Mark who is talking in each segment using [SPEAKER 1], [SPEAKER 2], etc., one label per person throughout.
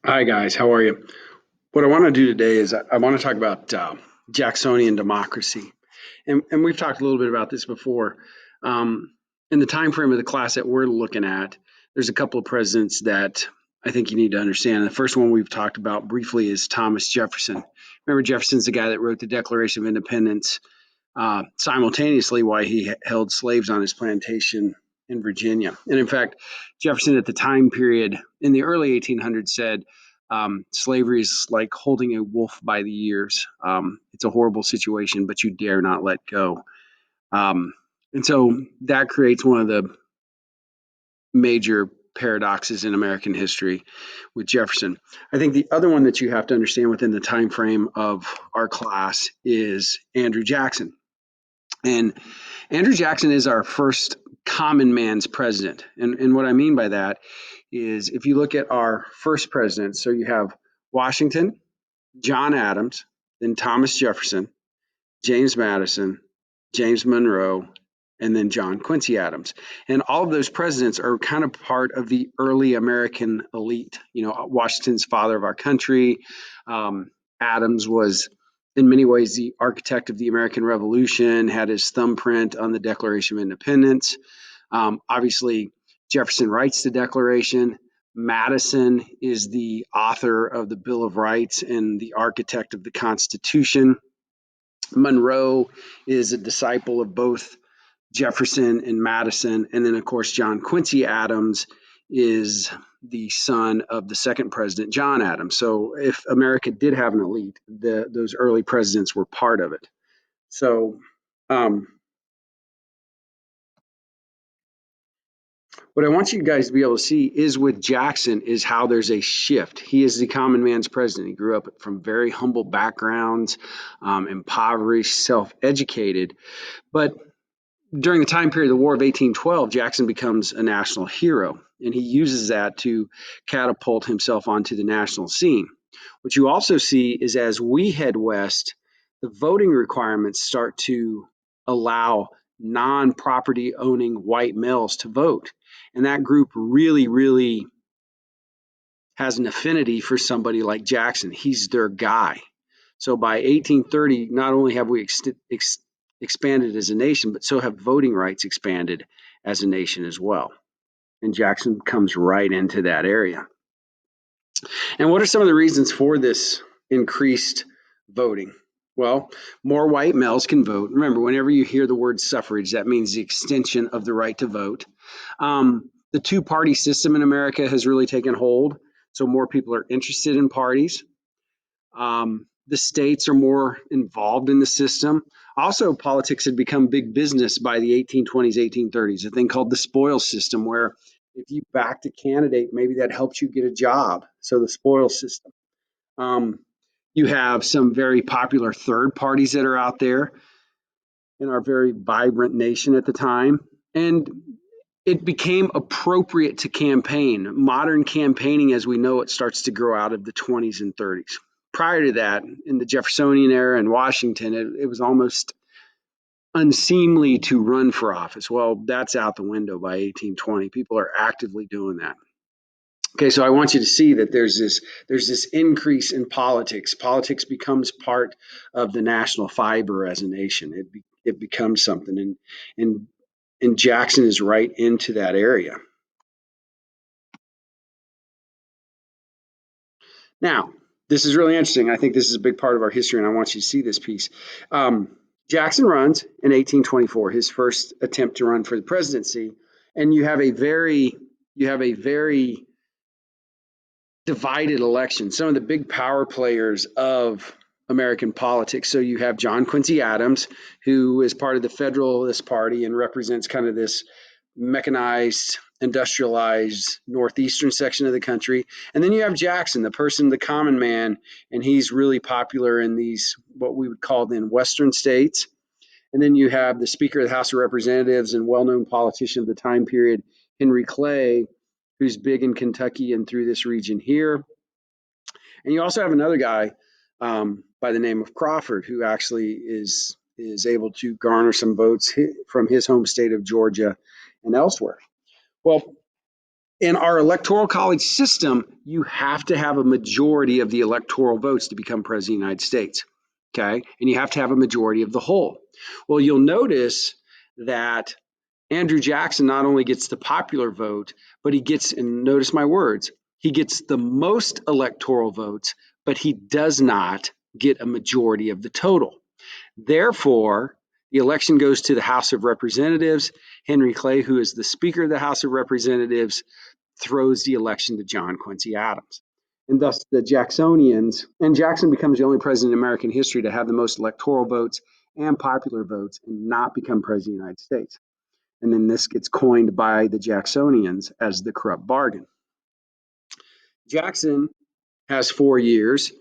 [SPEAKER 1] Hi, guys. How are you? What I want to do today is I want to talk about Jacksonian democracy. And we've talked a little bit about this before. Um, in the time frame of the class that we're looking at, there's a couple of presidents that I think you need to understand. The first one we've talked about briefly is Thomas Jefferson. Remember, Jefferson's the guy that wrote the Declaration of Independence simultaneously while he held slaves on his plantation in Virginia. And in fact, Jefferson at the time period in the early 1800s said, slavery is like holding a wolf by the ears. It's a horrible situation, but you dare not let go. Um, and so that creates one of the major paradoxes in American history with Jefferson. I think the other one that you have to understand within the time frame of our class is Andrew Jackson. And Andrew Jackson is our first common man's president. And what I mean by that is if you look at our first president, so you have Washington, John Adams, then Thomas Jefferson, James Madison, James Monroe, and then John Quincy Adams. And all of those presidents are kind of part of the early American elite. You know, Washington's father of our country. Adams was, in many ways, the architect of the American Revolution, had his thumbprint on the Declaration of Independence. Obviously, Jefferson writes the Declaration. Madison is the author of the Bill of Rights and the architect of the Constitution. Monroe is a disciple of both Jefferson and Madison. And then, of course, John Quincy Adams is the son of the second president, John Adams. So, if America did have an elite, those early presidents were part of it. So, um, what I want you guys to be able to see is with Jackson is how there's a shift. He is the common man's president. He grew up from very humble backgrounds, impoverished, self-educated, but during the time period of the War of 1812, Jackson becomes a national hero, and he uses that to catapult himself onto the national scene. What you also see is as we head west, the voting requirements start to allow non property owning white males to vote. And that group really, really has an affinity for somebody like Jackson. He's their guy. So by 1830, not only have we expanded as a nation, but so have voting rights expanded as a nation as well. And Jackson comes right into that area. And what are some of the reasons for this increased voting? Well, more white males can vote. Remember, whenever you hear the word suffrage, that means the extension of the right to vote. The two-party system in America has really taken hold, so more people are interested in parties. The states are more involved in the system. Also, politics had become big business by the 1820s, 1830s, a thing called the spoils system, where if you backed a candidate, maybe that helps you get a job. So the spoils system. Um, you have some very popular third parties that are out there in our very vibrant nation at the time. And it became appropriate to campaign. Modern campaigning, as we know it, starts to grow out of the 20s and 30s. Prior to that, in the Jeffersonian era in Washington, it was almost unseemly to run for office. Well, that's out the window by 1820. People are actively doing that. Okay, so I want you to see that there's this increase in politics. Politics becomes part of the national fiber as a nation. It becomes something, and Jackson is right into that area. Now, this is really interesting. I think this is a big part of our history, and I want you to see this piece. Jackson runs in 1824, his first attempt to run for the presidency, and you have a very divided election. Some of the big power players of American politics. So you have John Quincy Adams, who is part of the Federalist Party and represents kind of this mechanized, industrialized northeastern section of the country. And then you have Jackson, the person, the common man, and he's really popular in these, what we would call then Western states. And then you have the Speaker of the House of Representatives and well known politician of the time period, Henry Clay, who's big in Kentucky and through this region here. And you also have another guy by the name of Crawford, who actually is able to garner some votes from his home state of Georgia and elsewhere. Well, In our electoral college system, you have to have a majority of the electoral votes to become president of the United States. Okay. And you have to have a majority of the whole. Well, you'll notice that Andrew Jackson not only gets the popular vote, but he gets, and notice my words, he gets the most electoral votes, but he does not get a majority of the total. Therefore, the election goes to the House of Representatives. Henry Clay, who is the Speaker of the House of Representatives, throws the election to John Quincy Adams. And thus the Jacksonians, and Jackson becomes the only president in American history to have the most electoral votes and popular votes and not become president of the United States. And then this gets coined by the Jacksonians as the corrupt bargain. Jackson has 4 years.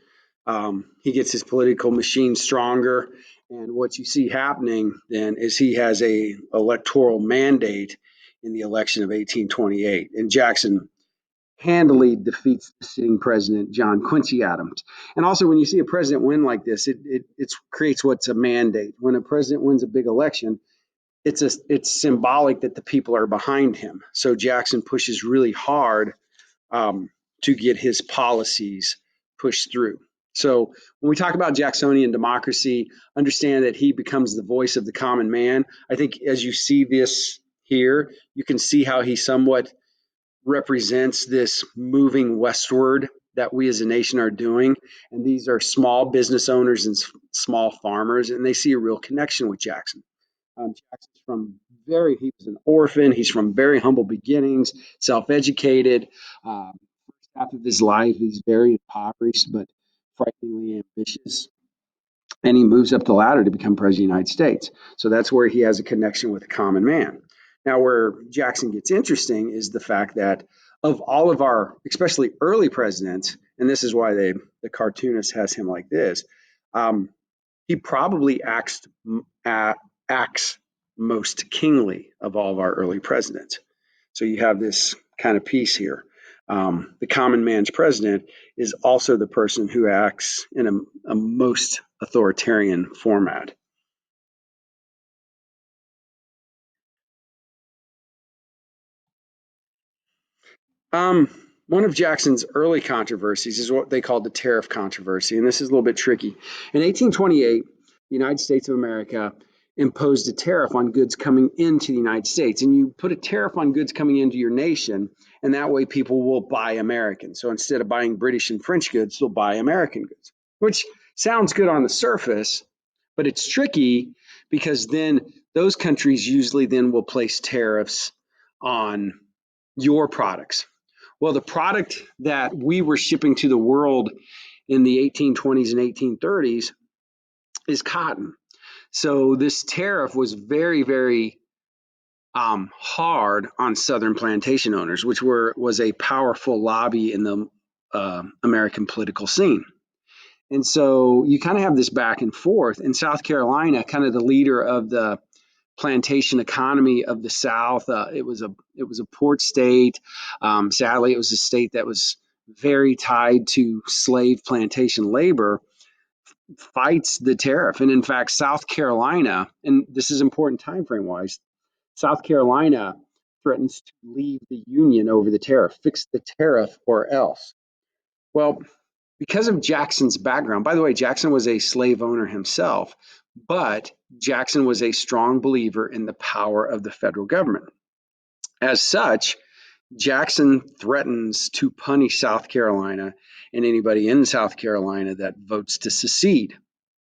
[SPEAKER 1] He gets his political machine stronger. And what you see happening then is he has a electoral mandate in the election of 1828. And Jackson handily defeats the sitting president, John Quincy Adams. And also, when you see a president win like this, it creates what's a mandate. When a president wins a big election, it's symbolic that the people are behind him. So Jackson pushes really hard um, to get his policies pushed through. So when we talk about Jacksonian democracy, understand that he becomes the voice of the common man. I think as you see this here, you can see how he somewhat represents this moving westward that we as a nation are doing. And these are small business owners and small farmers, and they see a real connection with Jackson. Jackson's from he was an orphan. He's from very humble beginnings, self-educated. First half of his life, he's very impoverished, but frighteningly ambitious. And he moves up the ladder to become president of the United States. So that's where he has a connection with the common man. Now, where Jackson gets interesting is the fact that of all of our, especially early presidents, and this is why the cartoonist has him like this, um, he probably acts most kingly of all of our early presidents. So you have this kind of piece here. The common man's president is also the person who acts in a most authoritarian format. Um, One of Jackson's early controversies is what they called the tariff controversy, and this is a little bit tricky. In 1828, the United States of America imposed a tariff on goods coming into the United States, and you put a tariff on goods coming into your nation, and that way people will buy American. So instead of buying British and French goods, they'll buy American goods, which sounds good on the surface, but it's tricky because then those countries usually then will place tariffs on your products. Well, the product that we were shipping to the world in the 1820s and 1830s is cotton. So this tariff was very, very hard on Southern plantation owners, which was a powerful lobby in the American political scene. And so you kind of have this back and forth. In South Carolina, kind of the leader of the plantation economy of the South. It was a port state. Sadly, it was a state that was very tied to slave plantation labor. Fights the tariff, and in fact, South Carolina, and this is important time frame wise. South Carolina threatens to leave the Union over the tariff, fix the tariff or else. Well, because of Jackson's background, by the way, Jackson was a slave owner himself, but Jackson was a strong believer in the power of the federal government. As such, Jackson threatens to punish South Carolina and anybody in South Carolina that votes to secede.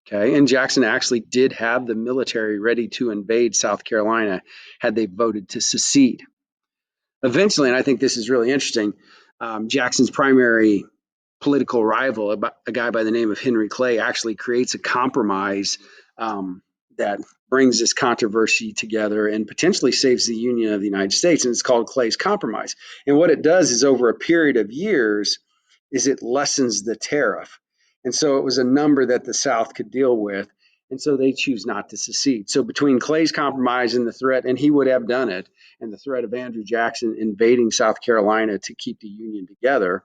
[SPEAKER 1] Okay, and Jackson actually did have the military ready to invade South Carolina had they voted to secede. Eventually, and I think this is really interesting, Jackson's primary political rival, a guy by the name of Henry Clay, actually creates a compromise that brings this controversy together and potentially saves the Union of the United States. And it's called Clay's Compromise. And what it does is over a period of years, is it lessens the tariff. And so it was a number that the South could deal with. And so they choose not to secede. So between Clay's compromise and the threat, and he would have done it, and the threat of Andrew Jackson invading South Carolina to keep the Union together,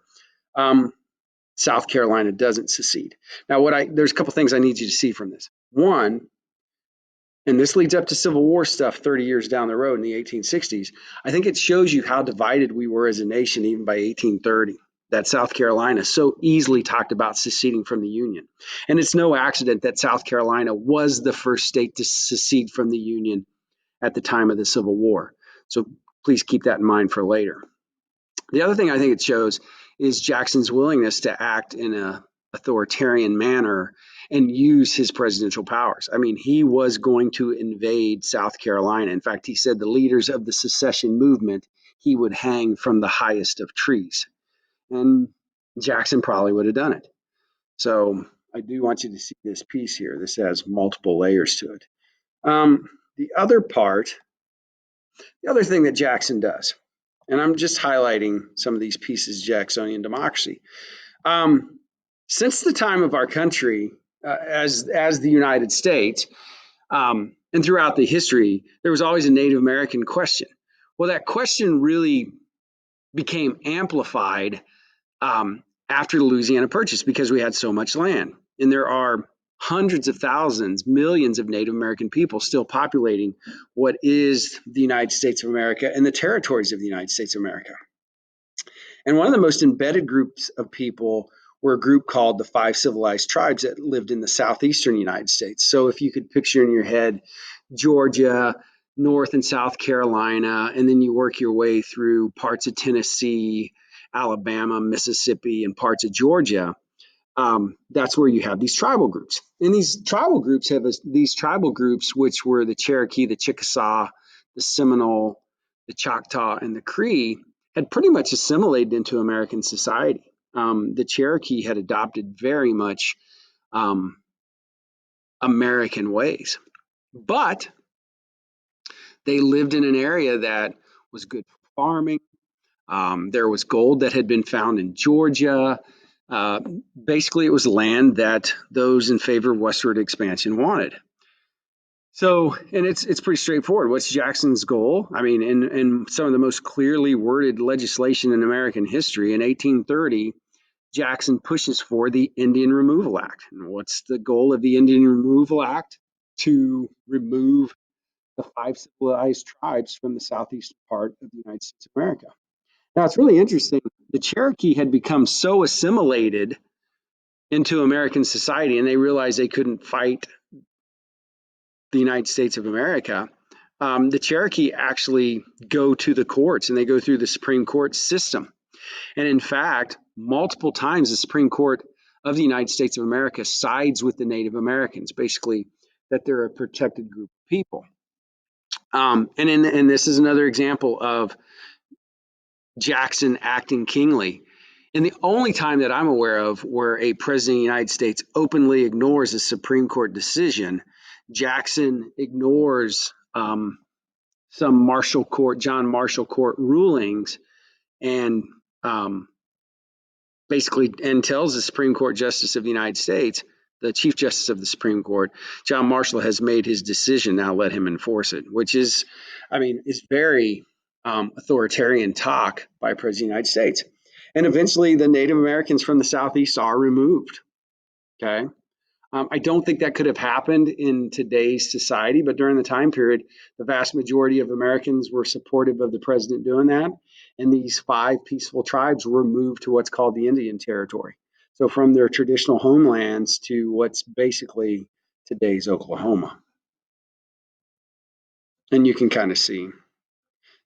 [SPEAKER 1] South Carolina doesn't secede. Now, there's a couple things I need you to see from this. One, and this leads up to Civil War stuff 30 years down the road in the 1860s. I think it shows you how divided we were as a nation even by 1830. That South Carolina so easily talked about seceding from the Union. And it's no accident that South Carolina was the first state to secede from the Union at the time of the Civil War. So please keep that in mind for later. The other thing I think it shows is Jackson's willingness to act in an authoritarian manner and use his presidential powers. I mean, he was going to invade South Carolina. In fact, he said the leaders of the secession movement he would hang from the highest of trees. And Jackson probably would have done it. So I do want you to see this piece here. This has multiple layers to it. The other part, the other thing that Jackson does, and I'm just highlighting some of these pieces of Jacksonian democracy. Um, since the time of our country, as the United States, and throughout the history, there was always a Native American question. Well, that question really became amplified after the Louisiana Purchase because we had so much land, and there are hundreds of thousands, millions of Native American people still populating what is the United States of America and the territories of the United States of America. And one of the most embedded groups of people were a group called the Five Civilized Tribes that lived in the southeastern United States. So if you could picture in your head Georgia, North and South Carolina, and then you work your way through parts of Tennessee, Alabama, Mississippi, and parts of Georgia, that's where you have these tribal groups. And these tribal groups which were the Cherokee, the Chickasaw, the Seminole, the Choctaw, and the Cree, had pretty much assimilated into American society. The Cherokee had adopted very much American ways, but they lived in an area that was good for farming. There was gold that had been found in Georgia. Uh, Basically, it was land that those in favor of westward expansion wanted. So, and it's pretty straightforward. What's Jackson's goal? I mean, in some of the most clearly worded legislation in American history, in 1830, Jackson pushes for the Indian Removal Act. And what's the goal of the Indian Removal Act? To remove the five civilized tribes from the southeastern part of the United States of America. Now, it's really interesting. The Cherokee had become so assimilated into American society, and they realized they couldn't fight the United States of America. The Cherokee actually go to the courts and they go through the Supreme Court system. And in fact, multiple times the Supreme Court of the United States of America sides with the Native Americans, basically that they're a protected group of people. And this is another example of Jackson acting kingly. And the only time that I'm aware of where a president of the United States openly ignores a Supreme Court decision, Jackson ignores some John Marshall Court rulings, and basically and tells the Supreme Court Justice of the United States, the Chief Justice of the Supreme Court, John Marshall has made his decision. Now let him enforce it, which is, I mean, is very authoritarian talk by President of the United States. And eventually, the Native Americans from the Southeast are removed. Okay. I don't think that could have happened in today's society, but during the time period, the vast majority of Americans were supportive of the president doing that. And these five peaceful tribes were moved to what's called the Indian Territory. So from their traditional homelands to what's basically today's Oklahoma. And you can kind of see.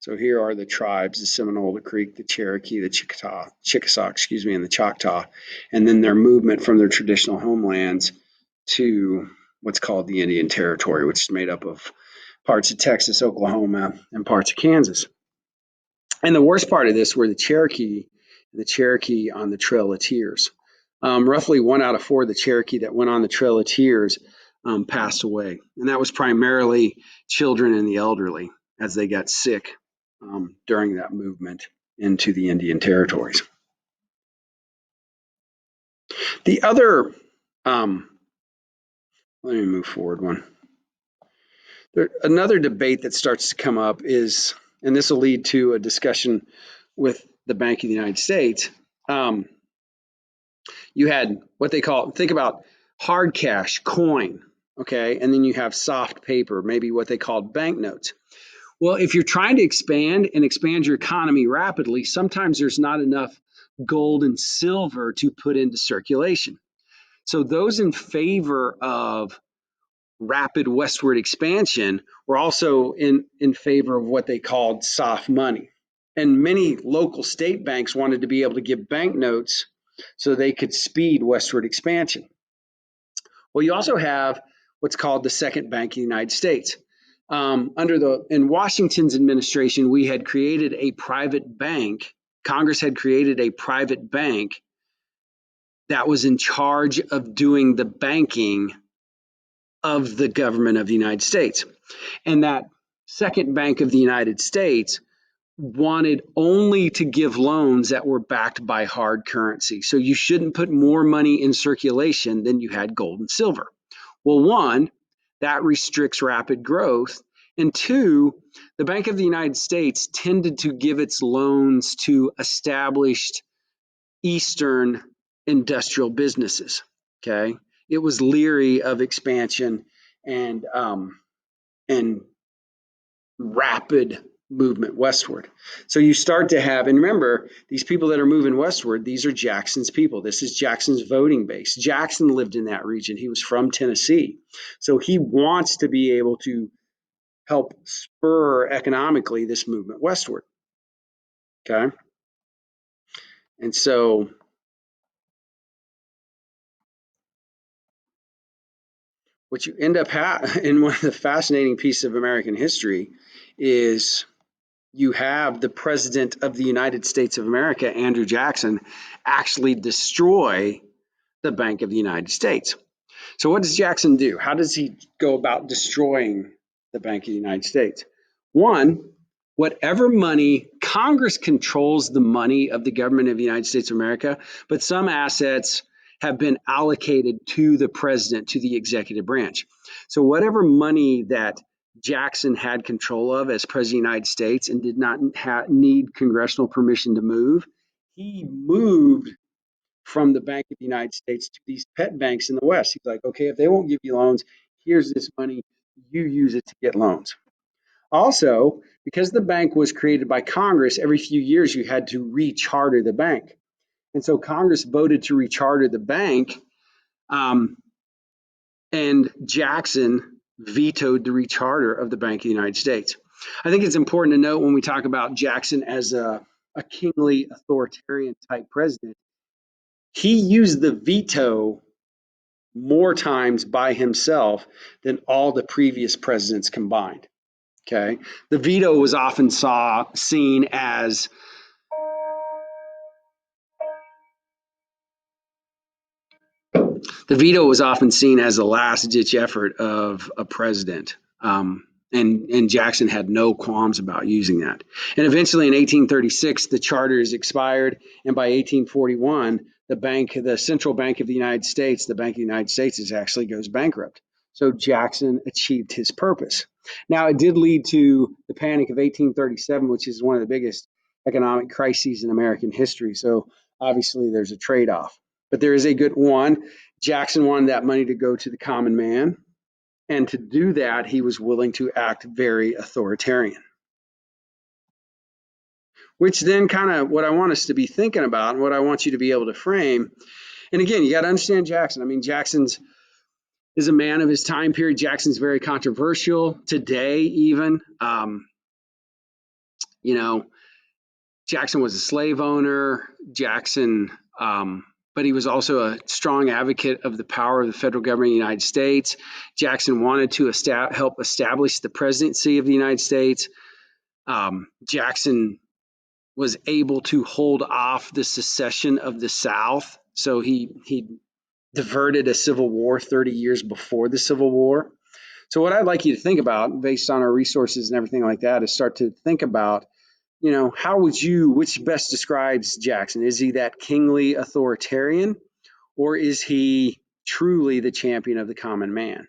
[SPEAKER 1] So here are the tribes: the Seminole, the Creek, the Cherokee, the Chickasaw, and the Choctaw. And then their movement from their traditional homelands to what's called the Indian Territory, which is made up of parts of Texas, Oklahoma, and parts of Kansas. And the worst part of this were the Cherokee on the Trail of Tears. Roughly 1 out of 4 of the Cherokee that went on the Trail of Tears passed away. And that was primarily children and the elderly as they got sick during that movement into the Indian territories. The other, let me move forward one. Another debate that starts to come up is, and this will lead to a discussion with the Bank of the United States. You had what they call, think about hard cash, coin. okay, and then you have soft paper, maybe what they called banknotes. Well, if you're trying to expand your economy rapidly, sometimes there's not enough gold and silver to put into circulation. So those in favor of rapid westward expansion were also in favor of what they called soft money. And many local state banks wanted to be able to give banknotes so they could speed westward expansion. Well, you also have what's called the Second Bank of the United States. In Washington's administration, we had created a private bank. Congress had created a private bank that was in charge of doing the banking of the government of the United States. And that Second Bank of the United States wanted only to give loans that were backed by hard currency. So you shouldn't put more money in circulation than you had gold and silver. Well, one, that restricts rapid growth. And two, the Bank of the United States tended to give its loans to established Eastern industrial businesses. Okay. It was leery of expansion and rapid movement westward. So you start to have, and remember, these people that are moving westward, these are Jackson's people. This is Jackson's voting base. Jackson lived in that region. He was from Tennessee. So he wants to be able to help spur economically this movement westward. Okay. And so what you end up in one of the fascinating pieces of American history is you have the president of the United States of America, Andrew Jackson, actually destroy the Bank of the United States. So what does Jackson do? How does he go about destroying the Bank of the United States? One, whatever money, Congress controls the money of the government of the United States of America, but some assets have been allocated to the president, to the executive branch. So whatever money that Jackson had control of as president of the United States and did not need congressional permission to move, he moved from the Bank of the United States to these pet banks in the West. He's like, okay, if they won't give you loans, here's this money, you use it to get loans. Also, because the bank was created by Congress, every few years you had to recharter the bank. And so Congress voted to recharter the bank, and Jackson vetoed the recharter of the Bank of the United States. I think it's important to note when we talk about Jackson as a kingly authoritarian type president, he used the veto more times by himself than all the previous presidents combined. Okay. The veto was often seen as a last ditch effort of a president. And Jackson had no qualms about using that. And eventually in 1836, the charter is expired. And by 1841, the Central Bank of the United States, the Bank of the United States actually goes bankrupt. So Jackson achieved his purpose. Now, it did lead to the Panic of 1837, which is one of the biggest economic crises in American history. So obviously there's a trade-off. But there is a good one. Jackson wanted that money to go to the common man. And to do that, he was willing to act very authoritarian. Which then kind of what I want us to be thinking about and what I want you to be able to frame. And again, you got to understand Jackson. I mean, Jackson's is a man of his time period. Jackson's very controversial today, even. Jackson was a slave owner. But he was also a strong advocate of the power of the federal government of the United States. Jackson wanted to help establish the presidency of the United States. Jackson was able to hold off the secession of the South. So he diverted a civil war 30 years before the Civil War. So what I'd like you to think about, based on our resources and everything like that, is start to think about, which best describes Jackson? Is he that kingly authoritarian, or is he truly the champion of the common man?